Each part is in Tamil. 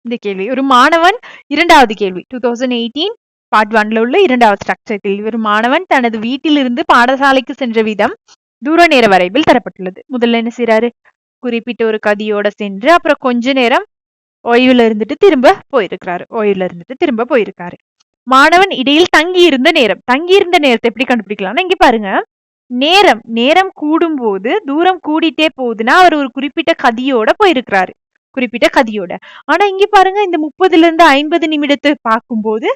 இந்த கேள்வி ஒரு மாணவன் இரண்டாவது கேள்வி 2018 பார்ட் 1ல உள்ள இரண்டாவது ஸ்ட்ரக்சர் கேள்வி. ஒரு மாணவன் தனது வீட்டிலிருந்து பாடசாலைக்கு சென்ற விதம் தூர நேர வரைவில் தரப்பட்டுள்ளது. முதல்ல என்ன செய்யறாரு, குறிப்பிட்ட ஒரு கதியோட சென்று அப்புறம் கொஞ்ச நேரம் ஓய்வுல இருந்துட்டு திரும்ப போயிருக்காரு. மாணவன் இடையில் தங்கியிருந்த நேரத்தை எப்படி கண்டுபிடிக்கலாம்னா, இங்க பாருங்க, நேரம் கூடும் போது தூரம் கூடிட்டே போகுதுன்னா அவர் ஒரு குறிப்பிட்ட கதியோட போயிருக்கிறாரு, குறிப்பிட்ட கதியோட. ஆனா இங்க பாருங்க, இந்த 30ல இருந்து 50 நிமிடத்தை பார்க்கும்போது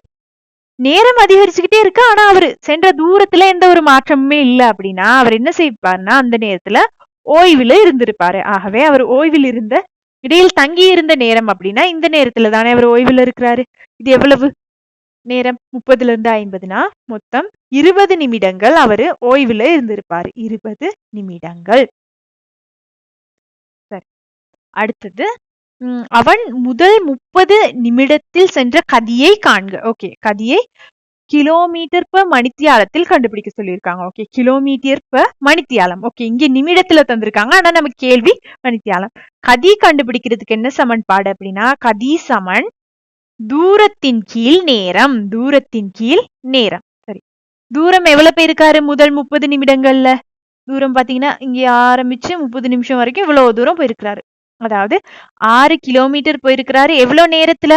நேரம் அதிகரிச்சுக்கிட்டே இருக்கு, ஆனா அவரு சென்ற தூரத்துல எந்த ஒரு மாற்றமுமே இல்லை அப்படின்னா அவர் என்ன செய்வாருன்னா அந்த நேரத்துல ஓய்வுல இருந்திருப்பாரு. ஆகவே அவர் ஓய்வில் இருந்த இடையில் தங்கி இருந்த நேரம் அப்படின்னா இந்த நேரத்துல தானே அவர் ஓய்வுல இருக்கிறாரு. இது எவ்வளவு நேரம்? 30ல இருந்து 50னா மொத்தம் 20 நிமிடங்கள் அவரு ஓய்வுல இருந்திருப்பாரு. 20 நிமிடங்கள். சரி, அடுத்தது அவன் முதல் 30 நிமிடத்தில் சென்ற கதியை காண்க. ஓகே, கதியை கிலோமீட்டர் பர் மணித்தியாலத்தில் கண்டுபிடிக்க சொல்லியிருக்காங்க. ஓகே, கிலோமீட்டர் பர் மணித்தியாலம். ஓகே, இங்க நிமிடத்துல தந்திருக்காங்க, ஆனா நம்ம கேள்வி மணித்தியாலம். கதி கண்டுபிடிக்கிறதுக்கு என்ன சமன்பாடு அப்படின்னா, கதி சமன் தூரத்தின் கீழ் நேரம். சரி, தூரம் எவ்வளவு போயிருக்காரு முதல் 30 நிமிடங்கள்ல? தூரம் பாத்தீங்கன்னா இங்க ஆரம்பிச்சு 30 நிமிஷம் வரைக்கும் இவ்வளவு தூரம் போயிருக்கிறாரு. அதாவது 6 கிலோமீட்டர் போயிருக்கிறாரு. எவ்வளவு நேரத்துல?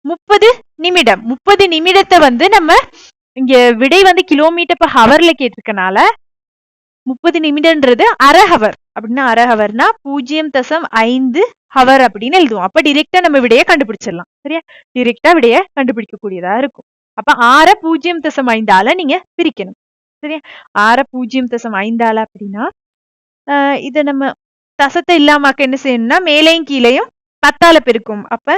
30 நிமிடம். 30 நிமிடத்தை நம்ம இங்க விடை கிலோமீட்டர் பர் ஹவர்ல கேட்டிருக்கனால 30 நிமிடம்ன்றது அரை ஹவர். அப்படின்னா அரை ஹவர்னா 0.5 ஹவர் அப்படின்னு எழுதுவோம். அப்ப டிரெக்டா நம்ம விடைய கண்டுபிடிச்சிடலாம். சரியா? டிரெக்டா விடைய கண்டுபிடிக்க கூடியதா இருக்கும். அப்ப 6 0.5 நீங்க பிரிக்கணும். சரியா? 6 0.5 அப்படின்னா இத நம்ம தசத்தை இல்லாமக்க என்ன செய்யணும்னா மேலையும் கீழையும் 10 பெருக்கும். அப்ப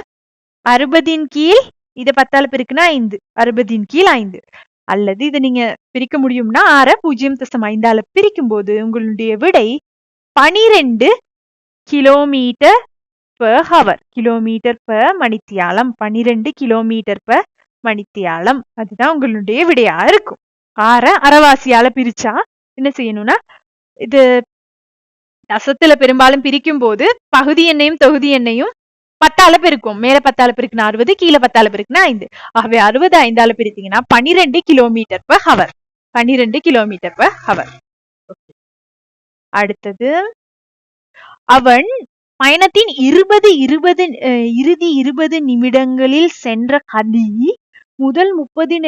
60 கீழ் இத 10 பெருக்குனா 5, 60 கீழ் 5. அல்லது இதை நீங்க பிரிக்க முடியும்னா 6 0.5 பிரிக்கும் போது உங்களுடைய விடை 12 kilometre per hour. Kilometre per மணித்தியாலம். 12 கிலோமீட்டர் பர் மணித்தியாலம். அதுதான் உங்களுடைய விடையா இருக்கும். 6 அரைவாசியால பிரிச்சா என்ன செய்யணும்னா, இது தசத்துல பெரும்பாலும் பிரிக்கும் போது பகுதி எண்ணையும் தொகுதி எண்ணையும் 10 பெருக்கும். மேல 10 பெருக்குனா 60, கீழே 10 பெருக்குனா 5. ஆகவே 60 5 பிரித்தீங்கன்னா 12 kilometre per hour. 12 kilometre per hour. அடுத்தது, அவன் பயணத்தின் இறுதி 20 நிமிடங்களில் சென்ற கதி முதல் 30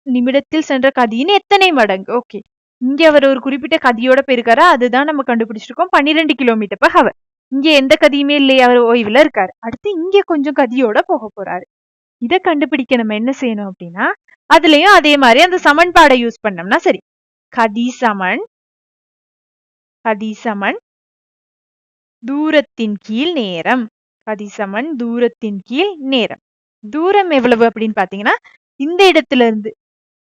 நிமிடத்தில் சென்ற கதியின் எத்தனை மடங்கு? ஓகே, இங்க அவர் ஒரு குறிப்பிட்ட கதியோட போயிருக்காரு, அதுதான் நம்ம கண்டுபிடிச்சிருக்கோம். 12 கிலோமீட்டர் பர் ஹவர். இங்க எந்த கதியுமே இல்லையே, அவர் ஓய்வுல இருக்காரு. அடுத்து இங்க கொஞ்சம் கதியோட போக போறாரு. இதை கண்டுபிடிக்க நம்ம என்ன செய்யணும் அப்படின்னா, அதுலயும் அதே மாதிரி அந்த சமன்பாடை யூஸ் பண்ணோம்னா சரி. கதி சமன் தூரத்தின் கீழ் நேரம். கதி சமன் தூரத்தின் கீழ் நேரம். தூரம் எவ்வளவு அப்படின்னு பாத்தீங்கன்னா, இந்த இடத்துல இருந்து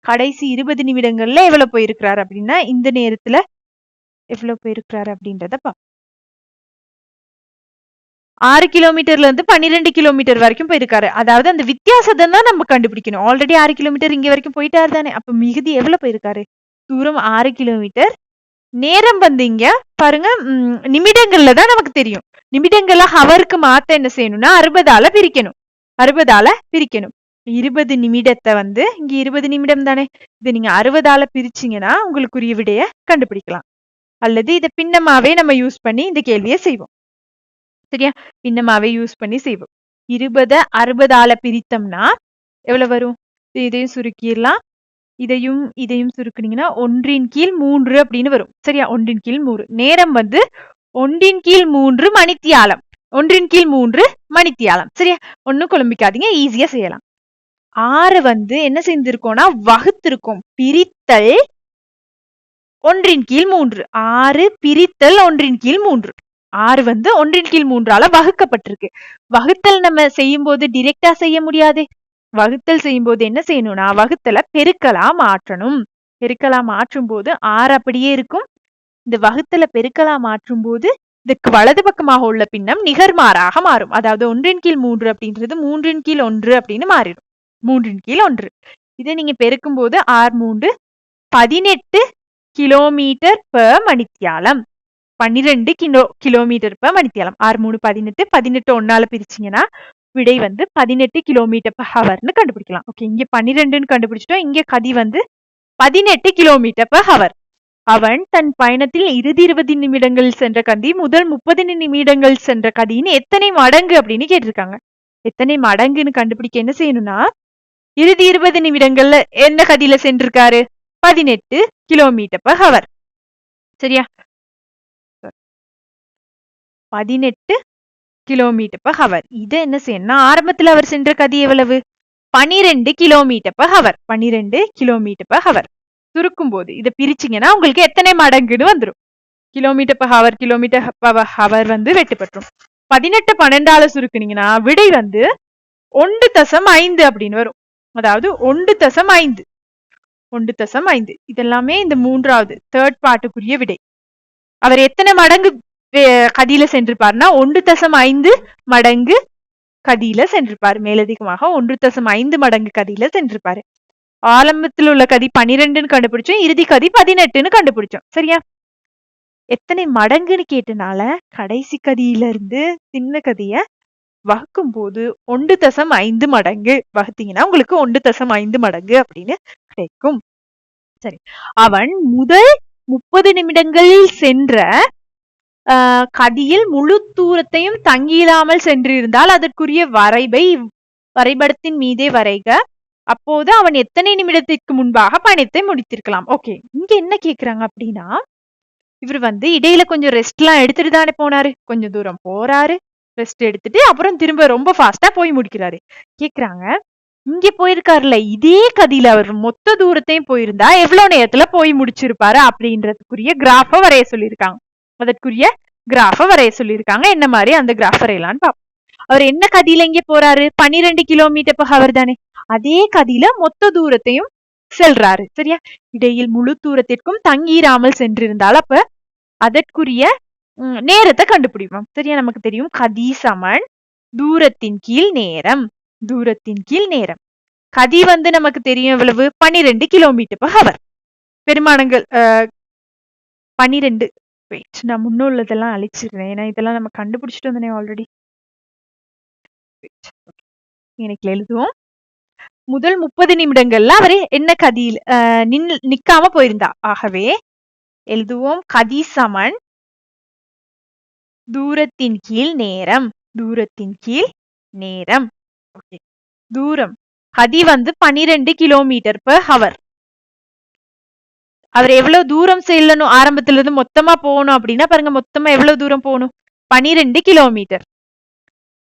கடைசி 20 நிமிடங்கள்ல எவ்வளவு போயிருக்கிறாரு அப்படின்னா, இந்த நேரத்துல எவ்வளவு போயிருக்கிறாரு அப்படின்றத 6 கிலோமீட்டர்ல இருந்து 12 கிலோமீட்டர் வரைக்கும் போயிருக்காரு. அதாவது அந்த வித்தியாசத்தை தான் நம்ம கண்டுபிடிக்கணும். ஆல்ரெடி 6 கிலோமீட்டர் இங்க வரைக்கும் போயிட்டாரு தானே, அப்ப மிகுதி எவ்வளவு போயிருக்காரு? தூரம் 6 கிலோமீட்டர். நேரம் இங்க பாருங்க, நிமிடங்கள்ல தான் நமக்கு தெரியும். நிமிடங்கள்ல ஹவருக்கு மாத்த என்ன செய்யணும்னா 60 பிரிக்கணும். 60 பிரிக்கணும். 20 நிமிடத்தை இங்க 20 நிமிடம் தானே, இதை நீங்க 60 பிரிச்சீங்கன்னா உங்களுக்குரிய விடைய கண்டுபிடிக்கலாம். அல்லது இதை பின்னமாவே நம்ம யூஸ் பண்ணி இந்த கேள்வியை செய்வோம். சரியா? பின்னமாவே யூஸ் பண்ணி செய்வோம். 20 60 பிரித்தோம்னா எவ்வளவு வரும்? இதையும் சுருக்கிடலாம். இதையும் சுருக்குனீங்கன்னா 1/3 அப்படின்னு வரும். சரியா? 1/3. நேரம் 1/3 மணித்தியாலம். 1/3 மணித்தியாலம். சரியா? ஒன்னும் குழம்பிக்காதீங்க, ஈஸியா செய்யலாம். 6 என்ன செஞ்சிருக்கோம்னா வகுத்திருக்கோம். பிரித்தல் 1/3. 6 பிரித்தல் 1/3. 6 1/3 வகுக்கப்பட்டிருக்கு. வகுத்தல் நம்ம செய்யும் போது டிரெக்டா செய்ய முடியாது. வகுத்தல் செய்யும் போது என்ன செய்யணும்னா வகுத்தலை பெருக்கலா மாற்றணும். பெருக்கலா மாற்றும் போது 6 அப்படியே இருக்கும். இந்த வகுத்தலை பெருக்கலா மாற்றும் போது இதுக்கு வலது பக்கமாக உள்ள பின்னம் நிகர்மாறாக மாறும். அதாவது 1/3 அப்படின்றது 3/1 அப்படின்னு மாறிடும். 3/1. இதை நீங்க பெருக்கும் போது 6 18 கிலோமீட்டர் பர் மணித்தியாலம். 12 கிலோமீட்டர் பர் மணித்தியாலம். 6 18 18 1 பிரிச்சீங்கன்னா விடை வந்து 18 கிலோமீட்டர் per ஹவர்னு கண்டுபிடிக்கலாம். ஓகே, இங்க 12ன்னு கண்டுபிடிச்சிட்டோம். இங்க கதி வந்து 18 கிலோமீட்டர் per ஹவர். அவன் தன் பயணத்தில் இறுதி 20 நிமிடங்கள் சென்ற கதி முதல் 30 நிமிடங்கள் சென்ற கதின்னு எத்தனை மடங்கு அப்படின்னு கேட்டிருக்காங்க. எத்தனை மடங்குன்னு கண்டுபிடிக்க என்ன செய்யணும்னா, இறுதி 20 நிமிடங்கள்ல என்ன கதியில சென்றிருக்காரு? 18 கிலோமீட்டர் per ஹவர். சரியா? 18 கிலோமீட்டர் per ஹவர். இதை என்ன செய்யணும்னா, ஆரம்பத்துல அவர் சென்ற கதி எவ்வளவு? 12 kilometre per hour. 12 kilometre per hour. சுருக்கும் போது இதை பிரிச்சிங்கன்னா உங்களுக்கு எத்தனை மடங்குன்னு வந்துடும். Kilometre per hour kilometre per hour வந்து வெட்டுப்பட்டுரும். 18 12ஆல சுருக்குனீங்கன்னா விடை வந்து 1.5 அப்படின்னு வரும். அதாவது 1.5. 1.5. இதெல்லாமே இந்த மூன்றாவது தேர்ட் பார்ட்டுக்குரிய விடை. அவர் எத்தனை மடங்கு கதியில சென்றிருப்பார்னா 1.5 மடங்கு கதியில சென்றிருப்பார். மேலதிகமாக 1.5 மடங்கு கதியில சென்றிருப்பாரு. ஆரம்பத்தில் உள்ள கதி 12ன்னு கண்டுபிடிச்சோம், இறுதி கதி 18ன்னு கண்டுபிடிச்சோம். சரியா? எத்தனை மடங்குன்னு கேட்டனால கடைசி கதியில இருந்து சின்ன கதிய வகுக்கும் போது 1.5 மடங்கு வகுத்தீங்கன்னா உங்களுக்கு 1.5 மடங்கு அப்படின்னு கிடைக்கும். சரி, அவன் முதல் 30 நிமிடங்களில் சென்ற கதியில் முழு தூரத்தையும் தங்கியில்லாமல் சென்றிருந்தால் அதற்குரிய வரைபடத்தின் மீதே வரைக. அப்போது அவன் எத்தனை நிமிடத்திற்கு முன்பாக பயணத்தை முடித்திருக்கலாம். ஓகே, இங்க என்ன கேக்குறாங்க அப்படின்னா, இவர் வந்து இடையில கொஞ்சம் ரெஸ்ட் எல்லாம் எடுத்துட்டு தானே போனாரு. கொஞ்சம் தூரம் போறாரு, ரெஸ்ட் எடுத்துட்டு அப்புறம் திரும்ப ரொம்ப ஃபாஸ்டா போய் முடிக்கிறாரு. கேக்குறாங்க, இங்க போயிருக்காருல இதே கதியில அவர் மொத்த தூரத்தையும் போயிருந்தா எவ்வளவு நேரத்துல போய் முடிச்சிருப்பாரு அப்படின்றதுக்குரிய கிராஃப வரைய சொல்லியிருக்காங்க. அதற்குரிய கிராஃப வரைய சொல்லியிருக்காங்க. என்ன மாதிரி அந்த கிராஃப் வரையலான்னு பாப்போம். அவர் என்ன கதியில இங்க போறாரு? 12 கிலோமீட்டர் per ஹவர் தானே. அதே கதியில மொத்த தூரத்தையும் செல்றாரு. சரியா? இடையில் முழு தூரத்திற்கும் தங்கிராமல் சென்றிருந்தால் அப்ப அதற்குரிய நேரத்தை கண்டுபிடிப்போம். சரியா? நமக்கு தெரியும் கதி சமன் தூரத்தின் கீழ் நேரம். தூரத்தின் கீழ் நேரம். கதி வந்து நமக்கு தெரியும் எவ்வளவு? 12 கிலோமீட்டர் per ஹவர். பெருமானங்கள் 12. வெயிட், நான் முன்னுள்ளதெல்லாம் அழிச்சிருக்கேன். ஏன்னா இதெல்லாம் நம்ம கண்டுபிடிச்சிட்டு வந்தனே ஆல்ரெடி. எனக்கு எழுதுவோம். முதல் 30 நிமிடங்கள்ல அவரு என்ன கதியில் நிக்காம போயிருந்தா. ஆகவே எழுதுவோம் கதி சமன் தூரத்தின் கீழ் நேரம். தூரத்தின் கீழ் நேரம். ஓகே, தூரம் கதி வந்து 12 கிலோமீட்டர் per ஹவர். அவர் எவ்வளவு தூரம் செல்லணும்? ஆரம்பத்துல இருந்து மொத்தமா போகணும் அப்படின்னா பாருங்க, மொத்தமா எவ்வளவு தூரம் போகணும்? 12 கிலோமீட்டர்.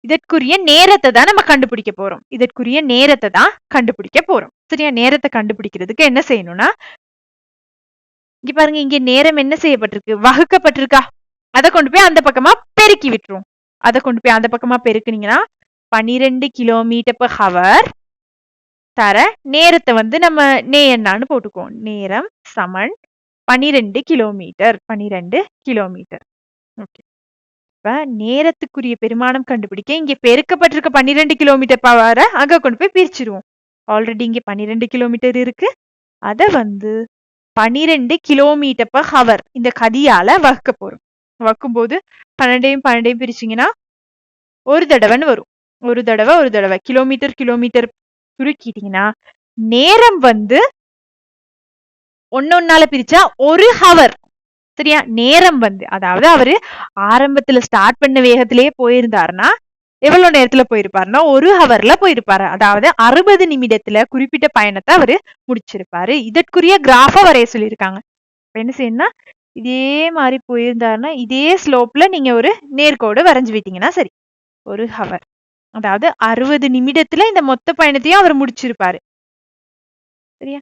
இதற்குரிய நேரத்தை தான் நம்ம கண்டுபிடிக்க போறோம். இதற்குரிய நேரத்தை தான் கண்டுபிடிக்க போறோம். சரியா? நேரத்தை கண்டுபிடிக்கிறதுக்கு என்ன செய்யணும்னா, இங்க பாருங்க, இங்க நேரம் என்ன செய்யப்பட்டிருக்கு? வகுக்கப்பட்டிருக்கா? அதை கொண்டு போய் அந்த பக்கமா பெருக்கி விட்டுரும். அதை கொண்டு போய் அந்த பக்கமா பெருக்குனீங்கன்னா 12 கிலோமீட்டர் per ஹவர் தர நேரத்தை வந்து நம்ம என்னான்னு போட்டுக்குவோம். நேரம் சமன் 12 கிலோமீட்டர். 12 கிலோமீட்டர். ஓகே, இப்ப நேரத்துக்குரிய பெருமானம் கண்டுபிடிக்க இங்க பெருக்கப்பட்டிருக்க 12 கிலோமீட்டர் பவர அங்க கொண்டு போய் பிரிச்சிருவோம். ஆல்ரெடி இங்க 12 கிலோமீட்டர் இருக்கு. அத வந்து 12 கிலோமீட்டர் per ஹவர் இந்த கதியால வகுக்க போறோம். வகுக்கும் போது 12 பிரிச்சிங்கன்னா ஒரு தடவைன்னு வரும். ஒரு தடவை கிலோமீட்டர் கிலோமீட்டர் சுருக்கிட்டீங்கன்னா நேரம் வந்து ஒன்னொன்னால பிரிச்சா ஒரு ஹவர். சரியா? நேரம் வந்து அதாவது அவரு ஆரம்பத்துல ஸ்டார்ட் பண்ண வேகத்திலேயே போயிருந்தாருன்னா எவ்வளவு நேரத்துல போயிருப்பாருன்னா ஒரு ஹவர்ல போயிருப்பாரு. அதாவது 60 நிமிடத்துல குறிப்பிட்ட பயணத்தை அவரு முடிச்சிருப்பாரு. இதற்குரிய கிராஃப வரைய சொல்லியிருக்காங்க. என்ன செய்யணும்னா, இதே மாதிரி போயிருந்தாருன்னா இதே ஸ்லோப்ல நீங்க ஒரு நேர்கோடு வரைஞ்சு விட்டீங்கன்னா சரி. ஒரு ஹவர் அதாவது 60 நிமிடத்துல இந்த மொத்த பயணத்தையும் அவர் முடிச்சிருப்பாரு. சரியா?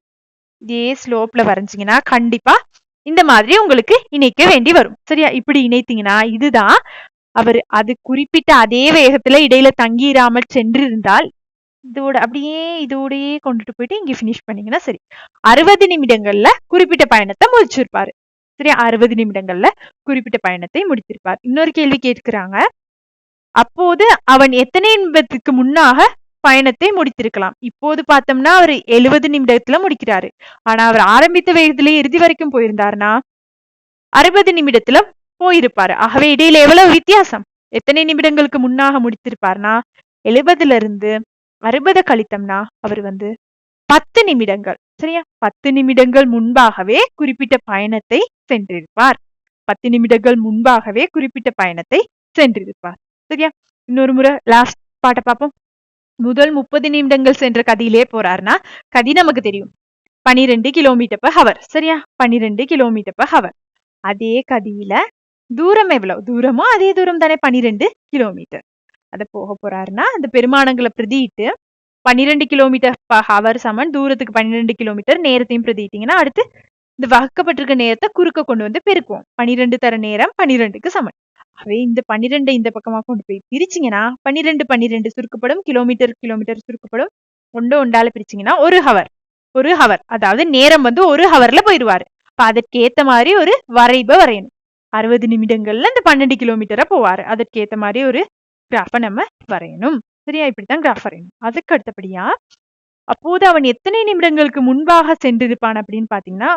இதே ஸ்லோப்ல வரைஞ்சிங்கன்னா கண்டிப்பா இந்த மாதிரி உங்களுக்கு இணைக்க வேண்டி வரும். சரியா? இப்படி இணைத்தீங்கன்னா இதுதான் அவர் அது குறிப்பிட்ட அதே வேகத்துல இடையில தங்கிராமல் சென்றிருந்தால் இதோடயே கொண்டுட்டு போயிட்டு இங்க பினிஷ் பண்ணீங்கன்னா சரி. 60 நிமிடங்கள்ல குறிப்பிட்ட பயணத்தை முடிச்சிருப்பாரு. சரியா? 60 நிமிடங்கள்ல குறிப்பிட்ட பயணத்தை முடித்திருப்பார். இன்னொரு கேள்வி கேட்கிறாங்க, அப்போது அவன் எத்தனை நிமிடத்துக்கு முன்னாக பயணத்தை முடித்திருக்கலாம்? இப்போது பார்த்தோம்னா அவர் 70 நிமிடத்துல முடிக்கிறாரு. ஆனா அவர் ஆரம்பித்த வேகத்திலே இறுதி வரைக்கும் போயிருந்தாருன்னா 60 நிமிடத்துல போயிருப்பாரு. ஆகவே இடையில எவ்வளவு வித்தியாசம்? எத்தனை நிமிடங்களுக்கு முன்னாக முடித்திருப்பார்னா 70ல இருந்து 60 கழித்தோம்னா அவர் 10 நிமிடங்கள், சரியா? 10 நிமிடங்கள் முன்பாகவே குறிப்பிட்ட பயணத்தை சென்றிருப்பார். 10 நிமிடங்கள் முன்பாகவே குறிப்பிட்ட பயணத்தை சென்றிருப்பார். சரியா? இன்னொரு முறை லாஸ்ட் பாட்டை பார்ப்போம். முதல் 30 நிமிடங்கள் சென்ற கதியிலே போறாருன்னா கதி நமக்கு தெரியும், 12 கிலோமீட்டர் per hour. சரியா? 12 கிலோமீட்டர் per hour. அதே கதியில தூரம் எவ்வளவு? தூரமோ அதே தூரம் தானே, 12 கிலோமீட்டர். அத போக போறாருன்னா அந்த பெருமானங்களை பிரதியிட்டு 12 கிலோமீட்டர் per hour சமன் தூரத்துக்கு 12 கிலோமீட்டர், நேரத்தையும் பிரதிட்டீங்கன்னா அடுத்து இந்த வகுக்கப்பட்டிருக்க நேரத்தை குறுக்க கொண்டு பெருக்குவோம். 12 தர நேரம் 12க்கு சமன். அவே இந்த 12 இந்த பக்கமா கொண்டு போய் பிரிச்சிங்கன்னா 12 12 சுருக்கப்படும், கிலோமீட்டர் கிலோமீட்டர் சுருக்கப்படும், ஒண்டால பிரிச்சிங்கன்னா ஒரு ஹவர், அதாவது நேரம் 1 ஹவர்ல போயிடுவாரு. அப்ப அதற்கு ஏத்த மாதிரி ஒரு வரைப வரையணும். 60 நிமிடங்கள்ல இந்த 12 கிலோமீட்டரா போவாரு. அதற்கு ஏத்த மாதிரி ஒரு கிராஃப நம்ம வரையணும். சரியா? இப்படித்தான் கிராஃப் வரையணும். அதுக்கு அடுத்தபடியா அப்போது அவன் எத்தனை நிமிடங்களுக்கு முன்பாக சென்றிருப்பான் அப்படின்னு பாத்தீங்கன்னா,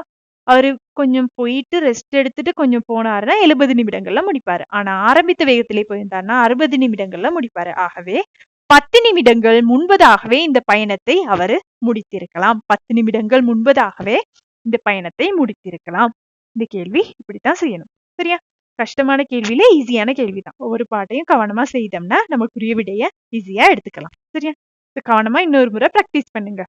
அவரு கொஞ்சம் போயிட்டு ரெஸ்ட் எடுத்துட்டு கொஞ்சம் போனாருன்னா 70 நிமிடங்கள்ல முடிப்பாரு. ஆனா ஆரம்பித்த வேகத்திலே போயிருந்தாருன்னா 60 நிமிடங்கள்ல முடிப்பாரு. ஆகவே 10 நிமிடங்கள் முன்பதாகவே இந்த பயணத்தை அவரு முடித்திருக்கலாம். 10 நிமிடங்கள் முன்பதாகவே இந்த பயணத்தை முடித்திருக்கலாம். இந்த கேள்வி இப்படித்தான் செய்யணும். சரியா? கஷ்டமான கேள்வியில ஈஸியான கேள்விதான். ஒவ்வொரு பாட்டையும் கவனமா செய்தோம்னா நமக்குரிய விடைய ஈஸியா எடுத்துக்கலாம். சரியா? கவனமா இன்னொரு முறை பிராக்டிஸ் பண்ணுங்க.